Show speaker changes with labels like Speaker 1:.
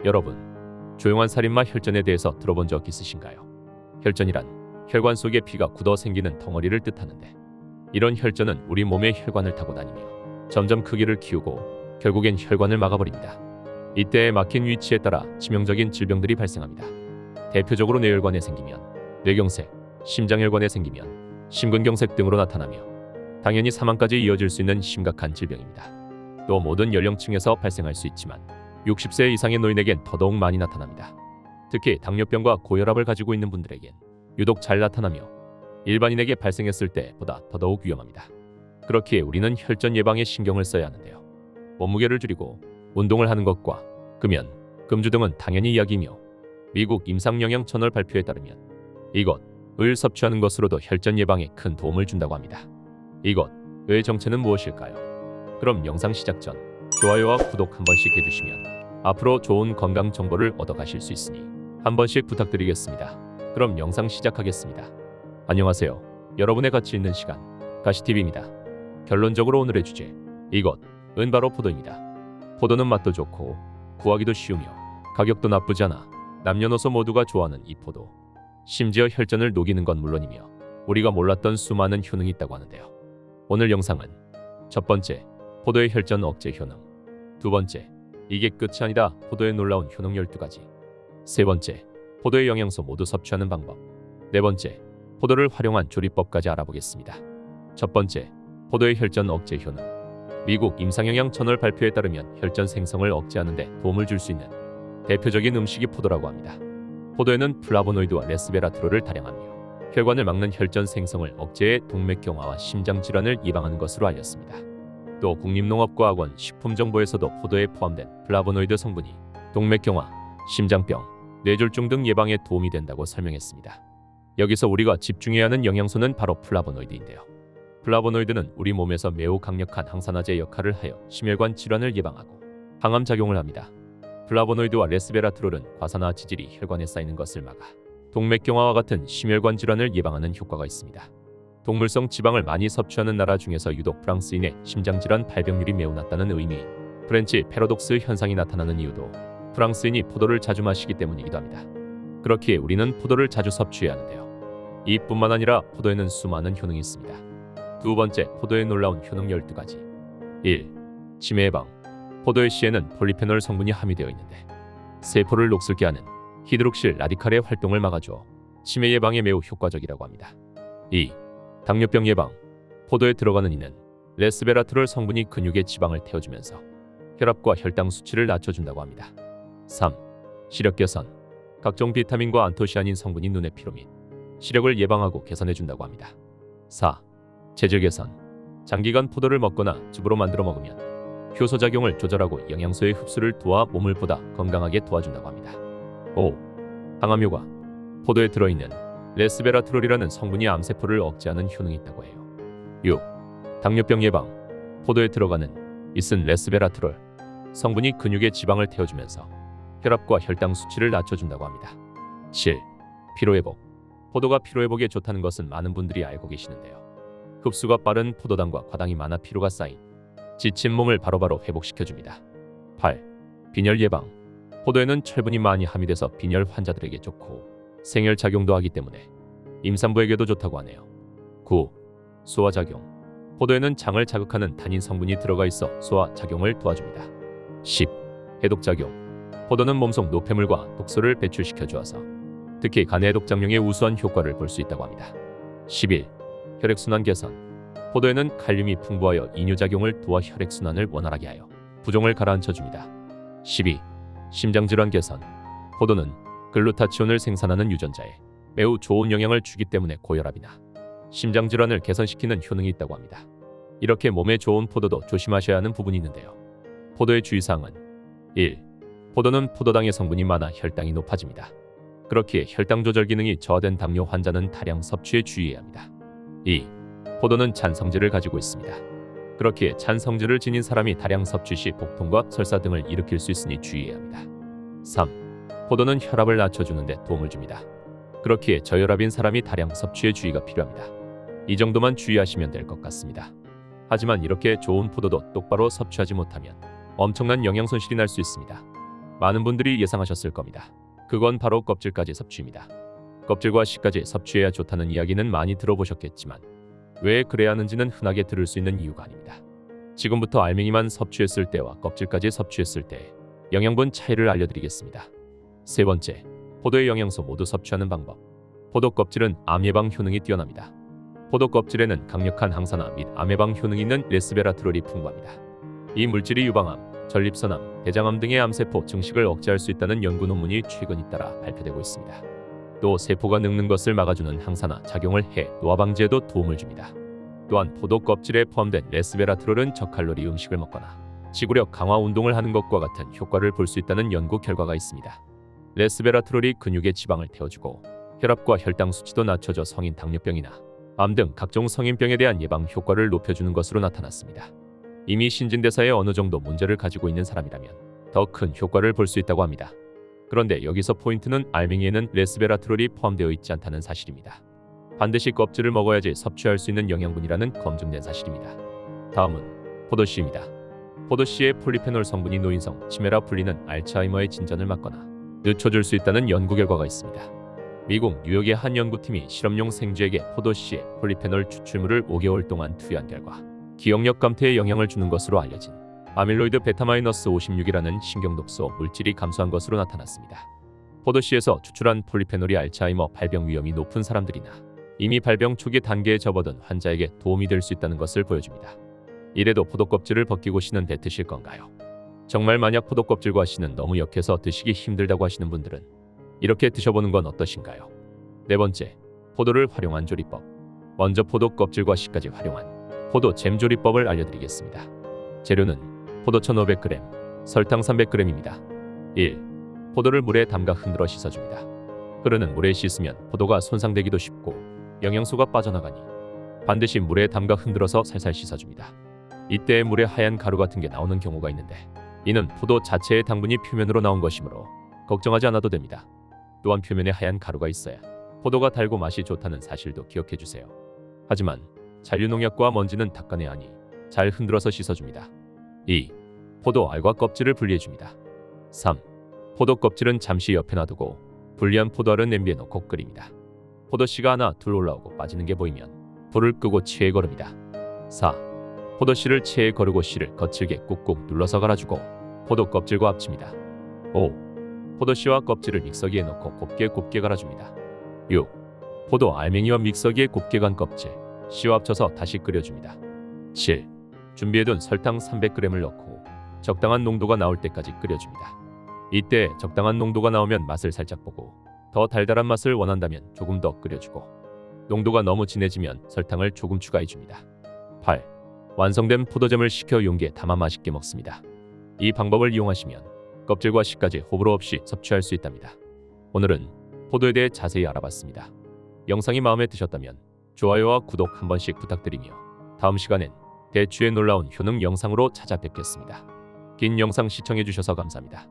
Speaker 1: 여러분, 조용한 살인마 혈전에 대해서 들어본 적 있으신가요? 혈전이란 혈관 속에 피가 굳어 생기는 덩어리를 뜻하는데, 이런 혈전은 우리 몸의 혈관을 타고 다니며 점점 크기를 키우고 결국엔 혈관을 막아버립니다. 이때에 막힌 위치에 따라 치명적인 질병들이 발생합니다. 대표적으로 뇌혈관에 생기면 뇌경색, 심장혈관에 생기면 심근경색 등으로 나타나며 당연히 사망까지 이어질 수 있는 심각한 질병입니다. 또 모든 연령층에서 발생할 수 있지만 60세 이상의 노인에겐 더더욱 많이 나타납니다. 특히 당뇨병과 고혈압을 가지고 있는 분들에겐 유독 잘 나타나며 일반인에게 발생했을 때보다 더더욱 위험합니다. 그렇기에 우리는 혈전 예방에 신경을 써야 하는데요. 몸무게를 줄이고 운동을 하는 것과 금연, 금주 등은 당연히 이야기이며, 미국 임상영양처널 발표에 따르면 이것을 섭취하는 것으로도 혈전 예방에 큰 도움을 준다고 합니다. 이것의 정체는 무엇일까요? 그럼 영상 시작 전 좋아요와 구독 한 번씩 해주시면 앞으로 좋은 건강 정보를 얻어가실 수 있으니 한 번씩 부탁드리겠습니다. 그럼 영상 시작하겠습니다. 안녕하세요. 여러분의 가치 있는 시간 가시TV입니다. 결론적으로 오늘의 주제, 이것은 바로 포도입니다. 포도는 맛도 좋고 구하기도 쉬우며 가격도 나쁘지 않아 남녀노소 모두가 좋아하는 이 포도. 심지어 혈전을 녹이는 건 물론이며 우리가 몰랐던 수많은 효능이 있다고 하는데요. 오늘 영상은 첫 번째, 포도의 혈전 억제 효능. 두 번째, 이게 끝이 아니다, 포도의 놀라운 효능 12가지. 세 번째, 포도의 영양소 모두 섭취하는 방법. 네 번째, 포도를 활용한 조리법까지 알아보겠습니다. 첫 번째, 포도의 혈전 억제 효능. 미국 임상영양처널 발표에 따르면 혈전 생성을 억제하는 데 도움을 줄 수 있는 대표적인 음식이 포도라고 합니다. 포도에는 플라보노이드와 레스베라트롤을 다량하며 혈관을 막는 혈전 생성을 억제해 동맥경화와 심장질환을 예방하는 것으로 알렸습니다. 또 국립농업과학원 식품정보에서도 포도에 포함된 플라보노이드 성분이 동맥경화, 심장병, 뇌졸중 등 예방에 도움이 된다고 설명했습니다. 여기서 우리가 집중해야 하는 영양소는 바로 플라보노이드인데요. 플라보노이드는 우리 몸에서 매우 강력한 항산화제 역할을 하여 심혈관 질환을 예방하고 항암 작용을 합니다. 플라보노이드와 레스베라트롤은 과산화 지질이 혈관에 쌓이는 것을 막아 동맥경화와 같은 심혈관 질환을 예방하는 효과가 있습니다. 동물성 지방을 많이 섭취하는 나라 중에서 유독 프랑스인의 심장질환 발병률이 매우 낮다는 의미인 프렌치 패러독스 현상이 나타나는 이유도 프랑스인이 포도를 자주 마시기 때문이기도 합니다. 그렇기에 우리는 포도를 자주 섭취해야 하는데요. 이뿐만 아니라 포도에는 수많은 효능이 있습니다. 두 번째, 포도의 놀라운 효능 12가지. 1. 치매 예방. 포도의 씨에는 폴리페놀 성분이 함유되어 있는데 세포를 녹슬게 하는 히드록실 라디칼의 활동을 막아주어 치매 예방에 매우 효과적이라고 합니다. 2. 당뇨병 예방. 포도에 들어가는 이는 레스베라트롤 성분이 근육의 지방을 태워주면서 혈압과 혈당 수치를 낮춰준다고 합니다. 3. 시력 개선. 각종 비타민과 안토시아닌 성분이 눈의 피로 및 시력을 예방하고 개선해준다고 합니다. 4. 체질 개선. 장기간 포도를 먹거나 즙으로 만들어 먹으면 효소작용을 조절하고 영양소의 흡수를 도와 몸을 보다 건강하게 도와준다고 합니다. 5. 항암 효과. 포도에 들어있는 레스베라트롤이라는 성분이 암세포를 억제하는 효능이 있다고 해요. 6. 당뇨병 예방. 포도에 들어가는 이슨 레스베라트롤 성분이 근육의 지방을 태워주면서 혈압과 혈당 수치를 낮춰준다고 합니다. 7. 피로회복. 포도가 피로회복에 좋다는 것은 많은 분들이 알고 계시는데요. 흡수가 빠른 포도당과 과당이 많아 피로가 쌓인 지친 몸을 바로바로 회복시켜줍니다. 8. 빈혈 예방. 포도에는 철분이 많이 함유돼서 빈혈 환자들에게 좋고 생혈작용도 하기 때문에 임산부에게도 좋다고 하네요. 9. 소화작용. 포도에는 장을 자극하는 타닌 성분이 들어가 있어 소화작용을 도와줍니다. 10. 해독작용. 포도는 몸속 노폐물과 독소를 배출시켜 주어서 특히 간의 해독작용에 우수한 효과를 볼 수 있다고 합니다. 11. 혈액순환 개선. 포도에는 칼륨이 풍부하여 이뇨작용을 도와 혈액순환을 원활하게 하여 부종을 가라앉혀줍니다. 12. 심장질환 개선. 포도는 글루타치온을 생산하는 유전자에 매우 좋은 영향을 주기 때문에 고혈압이나 심장질환을 개선시키는 효능이 있다고 합니다. 이렇게 몸에 좋은 포도도 조심하셔야 하는 부분이 있는데요. 포도의 주의사항은 1. 포도는 포도당의 성분이 많아 혈당이 높아집니다. 그렇기에 혈당 조절 기능이 저하된 당뇨 환자는 다량 섭취에 주의해야 합니다. 2. 포도는 잔 성질을 가지고 있습니다. 그렇기에 잔 성질을 지닌 사람이 다량 섭취 시 복통과 설사 등을 일으킬 수 있으니 주의해야 합니다. 3. 포도는 혈압을 낮춰주는 데 도움을 줍니다. 그렇기에 저혈압인 사람이 다량 섭취에 주의가 필요합니다. 이 정도만 주의하시면 될 것 같습니다. 하지만 이렇게 좋은 포도도 똑바로 섭취하지 못하면 엄청난 영양 손실이 날 수 있습니다. 많은 분들이 예상하셨을 겁니다. 그건 바로 껍질까지 섭취입니다. 껍질과 씨까지 섭취해야 좋다는 이야기는 많이 들어보셨겠지만 왜 그래야 하는지는 흔하게 들을 수 있는 이유가 아닙니다. 지금부터 알맹이만 섭취했을 때와 껍질까지 섭취했을 때 영양분 차이를 알려드리겠습니다. 세 번째, 포도의 영양소 모두 섭취하는 방법. 포도 껍질은 암 예방 효능이 뛰어납니다. 포도 껍질에는 강력한 항산화 및 암 예방 효능이 있는 레스베라트롤이 풍부합니다. 이 물질이 유방암, 전립선암, 대장암 등의 암세포 증식을 억제할 수 있다는 연구 논문이 최근 잇따라 발표되고 있습니다. 또 세포가 늙는 것을 막아주는 항산화 작용을 해 노화 방지에도 도움을 줍니다. 또한 포도 껍질에 포함된 레스베라트롤은 저칼로리 음식을 먹거나 지구력 강화 운동을 하는 것과 같은 효과를 볼 수 있다는 연구 결과가 있습니다. 레스베라트롤이 근육의 지방을 태워주고 혈압과 혈당 수치도 낮춰져 성인 당뇨병이나 암 등 각종 성인병에 대한 예방 효과를 높여주는 것으로 나타났습니다. 이미 신진대사에 어느 정도 문제를 가지고 있는 사람이라면 더 큰 효과를 볼 수 있다고 합니다. 그런데 여기서 포인트는 알맹이에는 레스베라트롤이 포함되어 있지 않다는 사실입니다. 반드시 껍질을 먹어야지 섭취할 수 있는 영양분이라는 검증된 사실입니다. 다음은 포도씨입니다. 포도씨의 폴리페놀 성분이 노인성 치매라 불리는 알츠하이머의 진전을 막거나 늦춰줄 수 있다는 연구 결과가 있습니다. 미국 뉴욕의 한 연구팀이 실험용 생쥐에게 포도씨의 폴리페놀 추출물을 5개월 동안 투여한 결과 기억력 감퇴에 영향을 주는 것으로 알려진 아밀로이드 베타-56이라는 신경독소 물질이 감소한 것으로 나타났습니다. 포도씨에서 추출한 폴리페놀이 알츠하이머 발병 위험이 높은 사람들이나 이미 발병 초기 단계에 접어든 환자에게 도움이 될 수 있다는 것을 보여줍니다. 이래도 포도 껍질을 벗기고 씨는 뱉으실 건가요? 정말 만약 포도 껍질과 씨는 너무 역해서 드시기 힘들다고 하시는 분들은 이렇게 드셔보는 건 어떠신가요? 네 번째, 포도를 활용한 조리법. 먼저 포도 껍질과 씨까지 활용한 포도 잼 조리법을 알려드리겠습니다. 재료는 포도 1500g, 설탕 300g입니다. 1. 포도를 물에 담가 흔들어 씻어줍니다. 흐르는 물에 씻으면 포도가 손상되기도 쉽고 영양소가 빠져나가니 반드시 물에 담가 흔들어서 살살 씻어줍니다. 이때 물에 하얀 가루 같은 게 나오는 경우가 있는데 이는 포도 자체의 당분이 표면으로 나온 것이므로 걱정하지 않아도 됩니다. 또한 표면에 하얀 가루가 있어야 포도가 달고 맛이 좋다는 사실도 기억해 주세요. 하지만 잔류농약과 먼지는 닦아내야 하니 잘 흔들어서 씻어줍니다. 2. 포도 알과 껍질을 분리해줍니다. 3. 포도 껍질은 잠시 옆에 놔두고 분리한 포도알은 냄비에 넣고 끓입니다. 포도씨가 하나 둘 올라오고 빠지는 게 보이면 불을 끄고 체에 거릅니다. 4. 포도씨를 체에 거르고 씨를 거칠게 꾹꾹 눌러서 갈아주고 포도 껍질과 합칩니다. 5. 포도씨와 껍질을 믹서기에 넣고 곱게 갈아줍니다. 6. 포도 알맹이와 믹서기에 곱게 간 껍질, 씨와 합쳐서 다시 끓여줍니다. 7. 준비해둔 설탕 300g을 넣고 적당한 농도가 나올 때까지 끓여줍니다. 이때 적당한 농도가 나오면 맛을 살짝 보고 더 달달한 맛을 원한다면 조금 더 끓여주고 농도가 너무 진해지면 설탕을 조금 추가해줍니다. 8. 완성된 포도잼을 식혀 용기에 담아 맛있게 먹습니다. 이 방법을 이용하시면 껍질과 씨까지 호불호 없이 섭취할 수 있답니다. 오늘은 포도에 대해 자세히 알아봤습니다. 영상이 마음에 드셨다면 좋아요와 구독 한 번씩 부탁드리며 다음 시간엔 대추의 놀라운 효능 영상으로 찾아뵙겠습니다. 긴 영상 시청해주셔서 감사합니다.